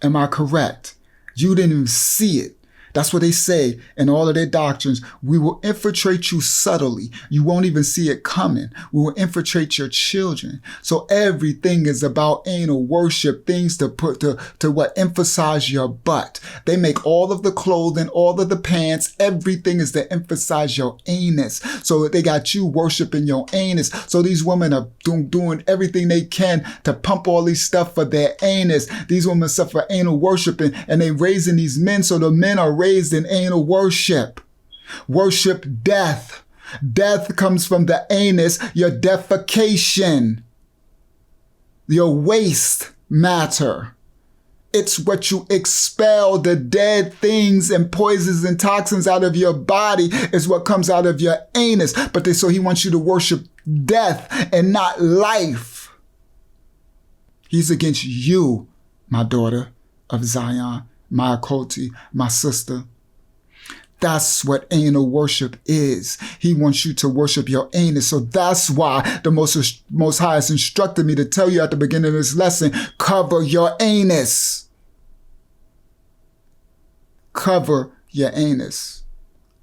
Am I correct? You didn't even see it. That's what they say in all of their doctrines. We will infiltrate you subtly. You won't even see it coming. We will infiltrate your children. So everything is about anal worship, things to put to what emphasize your butt. They make all of the clothing, all of the pants, everything is to emphasize your anus. So they got you worshiping your anus. So these women are doing everything they can to pump all these stuff for their anus. These women suffer anal worshiping and they raising these men. So the men are raised in anal worship. Worship death. Death comes from the anus, your defecation, your waste matter. It's what you expel, the dead things and poisons and toxins out of your body is what comes out of your anus. But so he wants you to worship death and not life. He's against you, my daughter of Zion, my occulti, my sister. That's what anal worship is. He wants you to worship your anus. So that's why the Most High has instructed me to tell you at the beginning of this lesson, cover your anus. Cover your anus.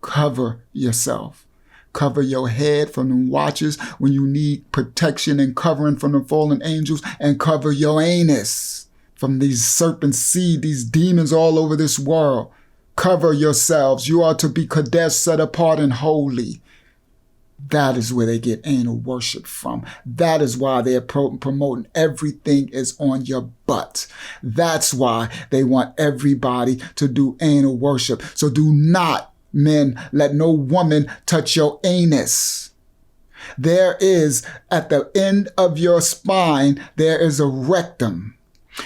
Cover yourself. Cover your head from the watchers when you need protection and covering from the fallen angels, and cover your anus from these serpent seed, these demons all over this world. Cover yourselves. You are to be Kadesh, set apart and holy. That is where they get anal worship from. That is why they're promoting everything is on your butt. That's why they want everybody to do anal worship. So do not, men, let no woman touch your anus. There is, at the end of your spine, there is a rectum.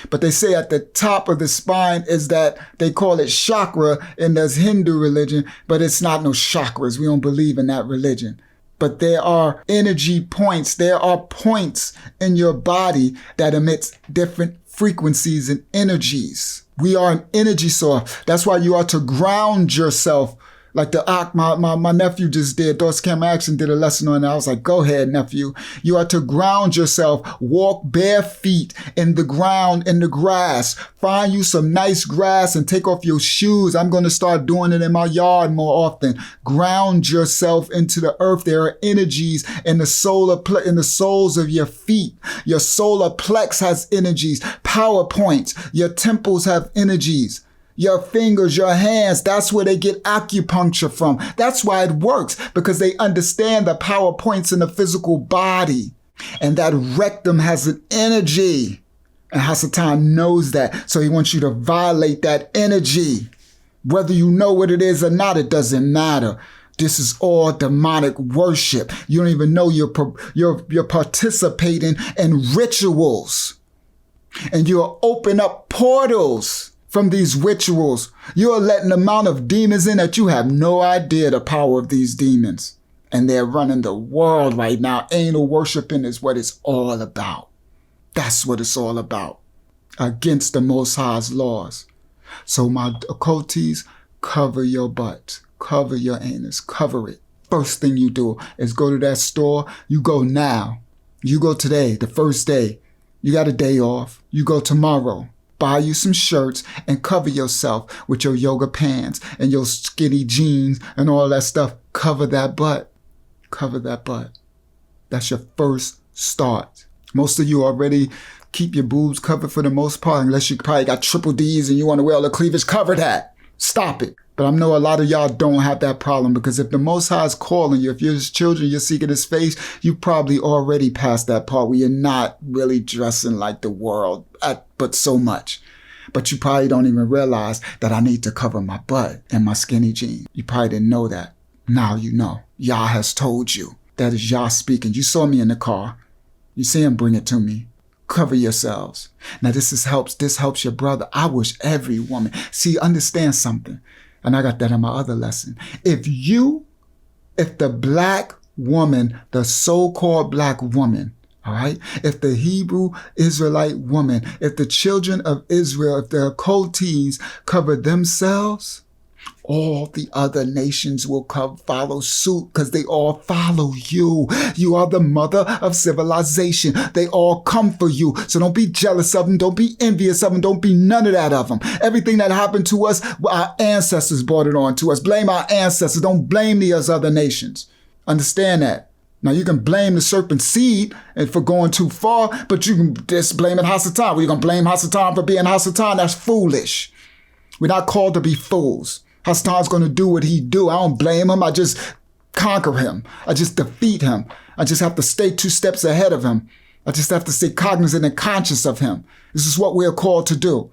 But they say at the top of the spine is that they call it chakra in this Hindu religion, but it's not no chakras. We don't believe in that religion. But there are energy points. There are points in your body that emits different frequencies and energies. We are an energy source. That's why you are to ground yourself. Like my nephew just did. Thoughts Camera Action did a lesson on that. I was like, go ahead, nephew. You are to ground yourself. Walk bare feet in the ground, in the grass. Find you some nice grass and take off your shoes. I'm going to start doing it in my yard more often. Ground yourself into the earth. There are energies in the soles of your feet. Your solar plex has energies. Power points. Your temples have energies. Your fingers, your hands, that's where they get acupuncture from. That's why it works, because they understand the power points in the physical body. And that rectum has an energy. And Hasatan knows that. So he wants you to violate that energy. Whether you know what it is or not, it doesn't matter. This is all demonic worship. You don't even know you're participating in rituals. And you'll open up portals from these rituals. You're letting the amount of demons in that you have no idea the power of these demons. And they're running the world right now. Anal worshiping is what it's all about. That's what it's all about. Against the Most High's laws. So my occulties, cover your butt. Cover your anus. Cover it. First thing you do is go to that store. You go now. You go today, the first day. You got a day off. You go tomorrow. Buy you some shirts and cover yourself with your yoga pants and your skinny jeans and all that stuff. Cover that butt. Cover that butt. That's your first start. Most of you already keep your boobs covered for the most part, unless you probably got triple D's and you want to wear all the cleavage. Cover that. Stop it. But I know a lot of y'all don't have that problem, because if the Most High is calling you, if you're his children, you're seeking his face, you probably already passed that part where you're not really dressing like the world, but so much. But you probably don't even realize that I need to cover my butt and my skinny jeans. You probably didn't know that. Now you know. Yah has told you. That is Yah speaking. You saw me in the car. You see him bring it to me. Cover yourselves. Now this helps your brother. I wish every woman. See, understand something. And I got that in my other lesson. If the black woman, the so-called black woman, all right, if the Hebrew Israelite woman, if the children of Israel, if the occultees cover themselves, all the other nations will follow suit, because they all follow you. You are the mother of civilization. They all come for you. So don't be jealous of them. Don't be envious of them. Don't be none of that of them. Everything that happened to us, our ancestors brought it on to us. Blame our ancestors. Don't blame these other nations. Understand that. Now, you can blame the serpent seed for going too far, but you can just blame it Hasatan. Well, you're going to blame Hasatan for being Hasatan? That's foolish. We're not called to be fools. Hasatan's going to do what he do. I don't blame him. I just conquer him. I just defeat him. I just have to stay 2 steps ahead of him. I just have to stay cognizant and conscious of him. This is what we're called to do.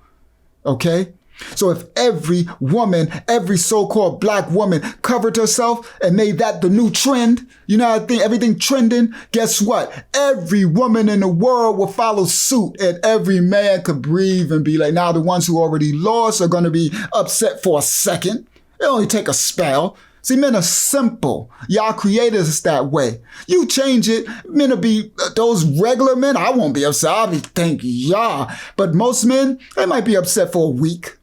Okay? So if every woman, every so-called black woman covered herself and made that the new trend, you know, I think everything trending, guess what? Every woman in the world will follow suit, and every man could breathe and be like, now the ones who already lost are going to be upset for a second. It only take a spell. See, men are simple. Y'all created us that way. You change it, men will be, those regular men, I won't be upset. I'll be thank y'all. But most men, they might be upset for a week.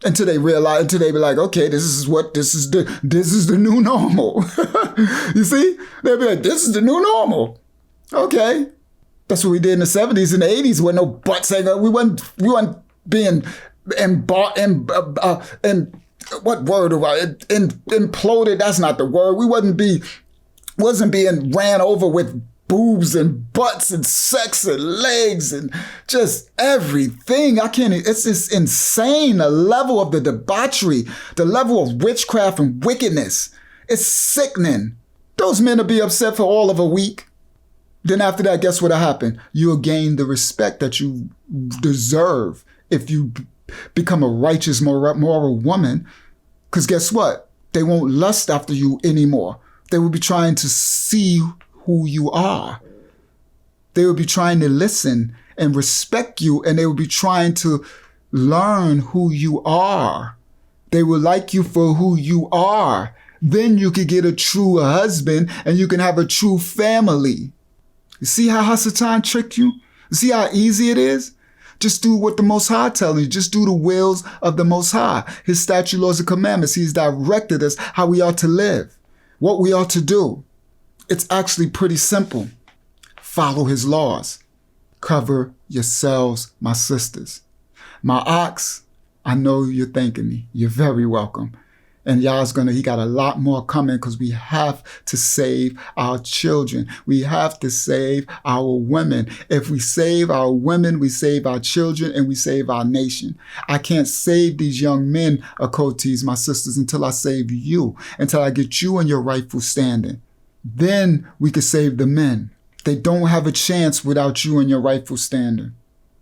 Until they realize, until they be like, okay, this is the new normal. You see? They'll be like, this is the new normal. Okay. That's what we did in the 70s and the 80s when no butts hang. We wasn't being what word do I, imploded. That's not the word. We wasn't being ran over with boobs and butts and sex and legs and just everything. It's just insane. The level of the debauchery, the level of witchcraft and wickedness. It's sickening. Those men will be upset for all of a week. Then after that, guess what'll happen? You'll gain the respect that you deserve if you become a righteous, moral woman. Because guess what? They won't lust after you anymore. They will be trying to see who you are. They will be trying to listen and respect you, and they will be trying to learn who you are. They will like you for who you are. Then you could get a true husband and you can have a true family. You see how Hasatan tricked you? You see how easy it is? Just do what the Most High tells you. Just do the wills of the Most High. His statute, laws, and commandments. He's directed us how we ought to live, what we ought to do. It's actually pretty simple. Follow his laws. Cover yourselves, my sisters. My ox, I know you're thanking me. You're very welcome. And he got a lot more coming because we have to save our children. We have to save our women. If we save our women, we save our children and we save our nation. I can't save these young men, Akotis, my sisters, until I save you, until I get you in your rightful standing. Then we can save the men. They don't have a chance without you in your rightful standing.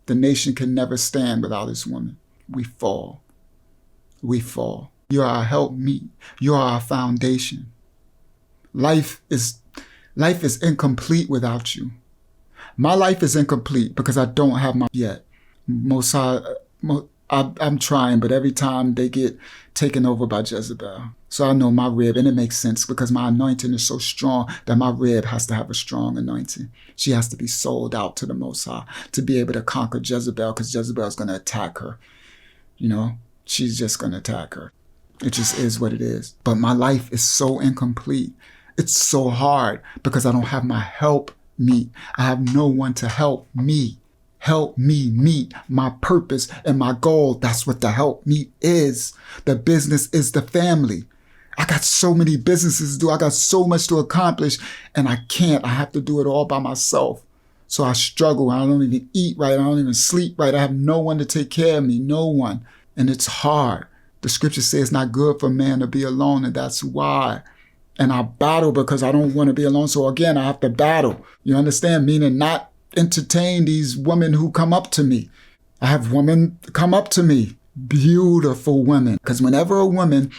The nation can never stand without its women. We fall. We fall. You are our helpmeet. You are our foundation. Life is incomplete without you. My life is incomplete because I don't have my yet. I'm trying, but every time they get taken over by Jezebel. So I know my rib, and it makes sense because my anointing is so strong that my rib has to have a strong anointing. She has to be sold out to the Most High to be able to conquer Jezebel, because Jezebel is going to attack her. You know, she's just going to attack her. It just is what it is. But my life is so incomplete. It's so hard because I don't have my help meet. I have no one to help me. Help me meet my purpose and my goal. That's what the help meet is. The business is the family. I got so many businesses to do. I got so much to accomplish and I can't. I have to do it all by myself. So I struggle. I don't even eat right. I don't even sleep right. I have no one to take care of me. No one. And it's hard. The scripture says it's not good for man to be alone, and that's why. And I battle because I don't want to be alone. So again, I have to battle. You understand? Meaning not entertain these women who come up to me. I have women come up to me, beautiful women. Because whenever a woman,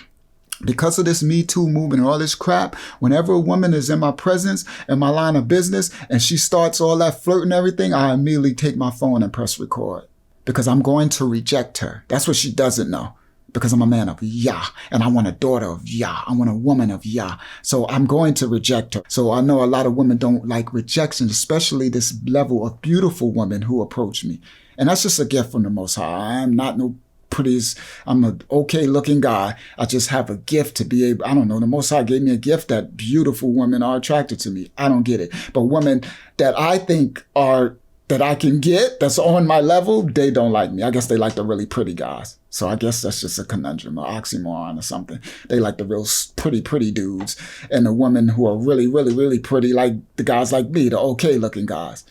because of this Me Too movement and all this crap, whenever a woman is in my presence, in my line of business, and she starts all that flirting and everything, I immediately take my phone and press record. Because I'm going to reject her. That's what she doesn't know. Because I'm a man of Yah, and I want a daughter of Yah. I want a woman of Yah. So I'm going to reject her. So I know a lot of women don't like rejection, especially this level of beautiful women who approach me. And that's just a gift from the Most High. I'm not no prettiest. I'm an okay looking guy. I just have a gift to be able, I don't know, the Most High gave me a gift that beautiful women are attracted to me. I don't get it. But women that I think are, that I can get, that's on my level, they don't like me. I guess they like the really pretty guys. So I guess that's just a conundrum, or oxymoron or something. They like the real pretty dudes. And the women who are really, really, really pretty, like the guys like me, the okay looking guys.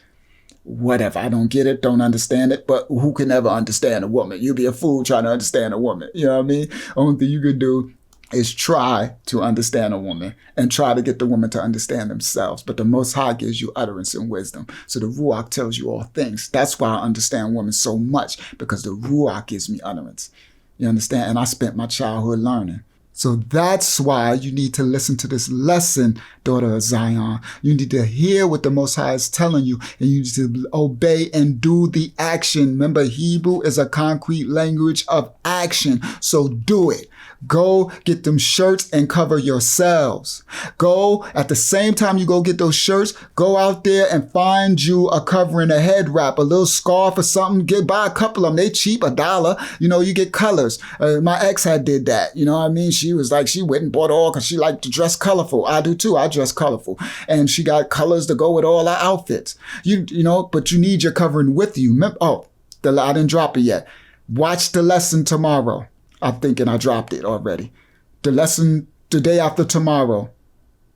Whatever, I don't get it, don't understand it, but who can ever understand a woman? You'd be a fool trying to understand a woman. You know what I mean? Only thing you could do is try to understand a woman and try to get the woman to understand themselves. But the Most High gives you utterance and wisdom. So the Ruach tells you all things. That's why I understand women so much, because the Ruach gives me utterance. You understand? And I spent my childhood learning. So that's why you need to listen to this lesson, daughter of Zion. You need to hear what the Most High is telling you, and you need to obey and do the action. Remember, Hebrew is a concrete language of action. So do it. Go get them shirts and cover yourselves. Go, at the same time you go get those shirts, go out there and find you a covering, a head wrap, a little scarf or something. Buy a couple of them. They cheap, $1. You know, you get colors. My ex had did that. You know what I mean? She was like, she went and bought all because she liked to dress colorful. I do too. I dress colorful. And she got colors to go with all our outfits. You know, but you need your covering with you. I didn't drop it yet. Watch the lesson tomorrow. I'm thinking I dropped it already. The lesson the day after tomorrow,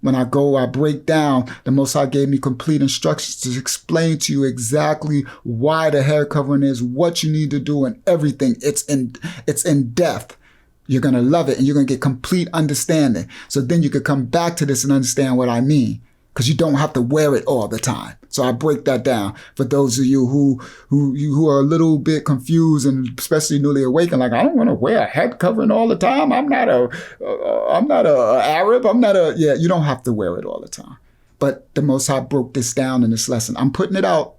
when I go, I break down. The Most High gave me complete instructions to explain to you exactly why the hair covering is, what you need to do, and everything. It's in depth. You're going to love it, and you're going to get complete understanding. So then you could come back to this and understand what I mean, because you don't have to wear it all the time. So I break that down for those of you who are a little bit confused, and especially newly awakened. Like, I don't want to wear a head covering all the time. I'm not a Arab. You don't have to wear it all the time. But the Most High broke this down in this lesson. I'm putting it out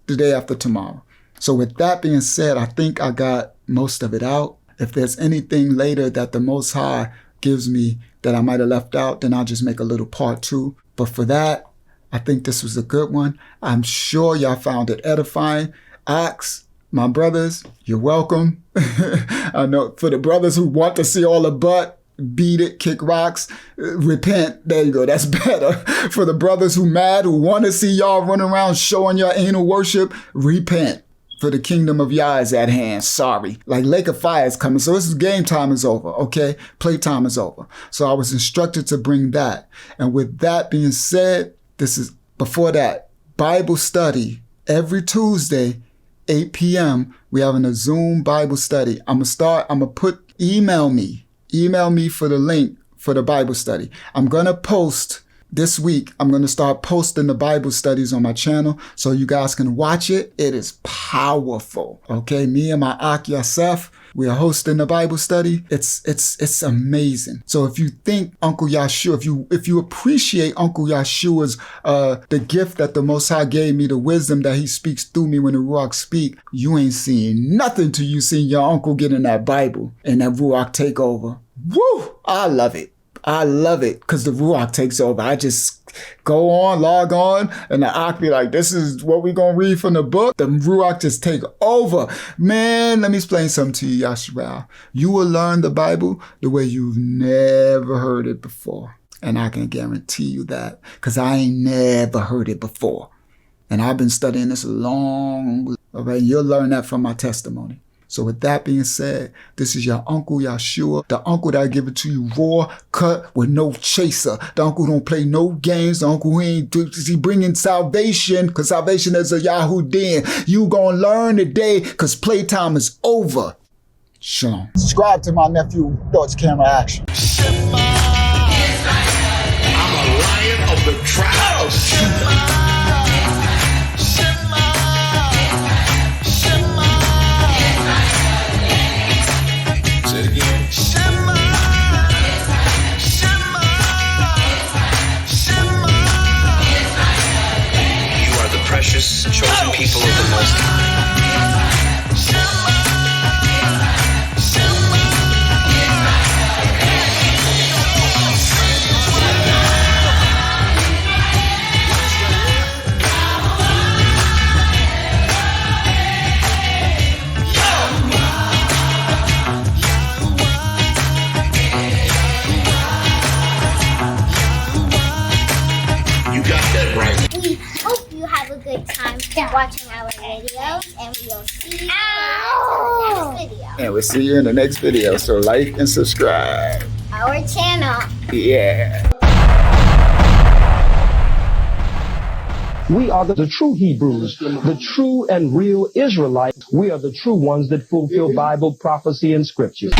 the day after tomorrow. So with that being said, I think I got most of it out. If there's anything later that the Most High gives me that I might have left out, then I'll just make a little part 2. But for that, I think this was a good one. I'm sure y'all found it edifying. Ox, my brothers, you're welcome. I know for the brothers who want to see all the butt, beat it, kick rocks, repent. There you go. That's better. For the brothers who mad, who want to see y'all run around showing your anal worship, repent. For the kingdom of Yah is at hand. Sorry. Like Lake of Fire is coming. So this is game time is over. Okay. Playtime is over. So I was instructed to bring that. And with that being said, this is before that Bible study every Tuesday, 8 p.m. We having a Zoom Bible study. I'm going to email me for the link for the Bible study. I'm going to post this week. I'm going to start posting the Bible studies on my channel so you guys can watch it. It is powerful. Okay. Me and my Ak Yasef, we are hosting the Bible study. It's amazing. So if you think Uncle Yahshua, if you appreciate Uncle Yahshua's, the gift that the Most High gave me, the wisdom that he speaks through me when the Ruach speak, you ain't seeing nothing till you see your uncle get in that Bible and that Ruach take over. Woo! I love it. I love it because the Ruach takes over. I just go on, log on, and the Ak be like, this is what we going to read from the book. The Ruach just take over. Man, let me explain something to you, Yashua. You will learn the Bible the way you've never heard it before. And I can guarantee you that because I ain't never heard it before. And I've been studying this long. All right, you'll learn that from my testimony. So with that being said, this is your Uncle Yahshua, the uncle that give it to you raw, cut, with no chaser. The uncle don't play no games. The uncle he bringing salvation, because salvation is a Yahudim. You gonna learn today, because playtime is over. Shalom. Subscribe to my nephew, Thoughts Camera Action. I'm a lion of the tribe of Judah. Precious chosen people of the Most High. You got that right. We hope you have a good time watching our videos, and we'll see you in the next video. And we'll see you in the next video. So like and subscribe. Our channel. Yeah. We are the true Hebrews, the true and real Israelites. We are the true ones that fulfill Bible prophecy and scripture.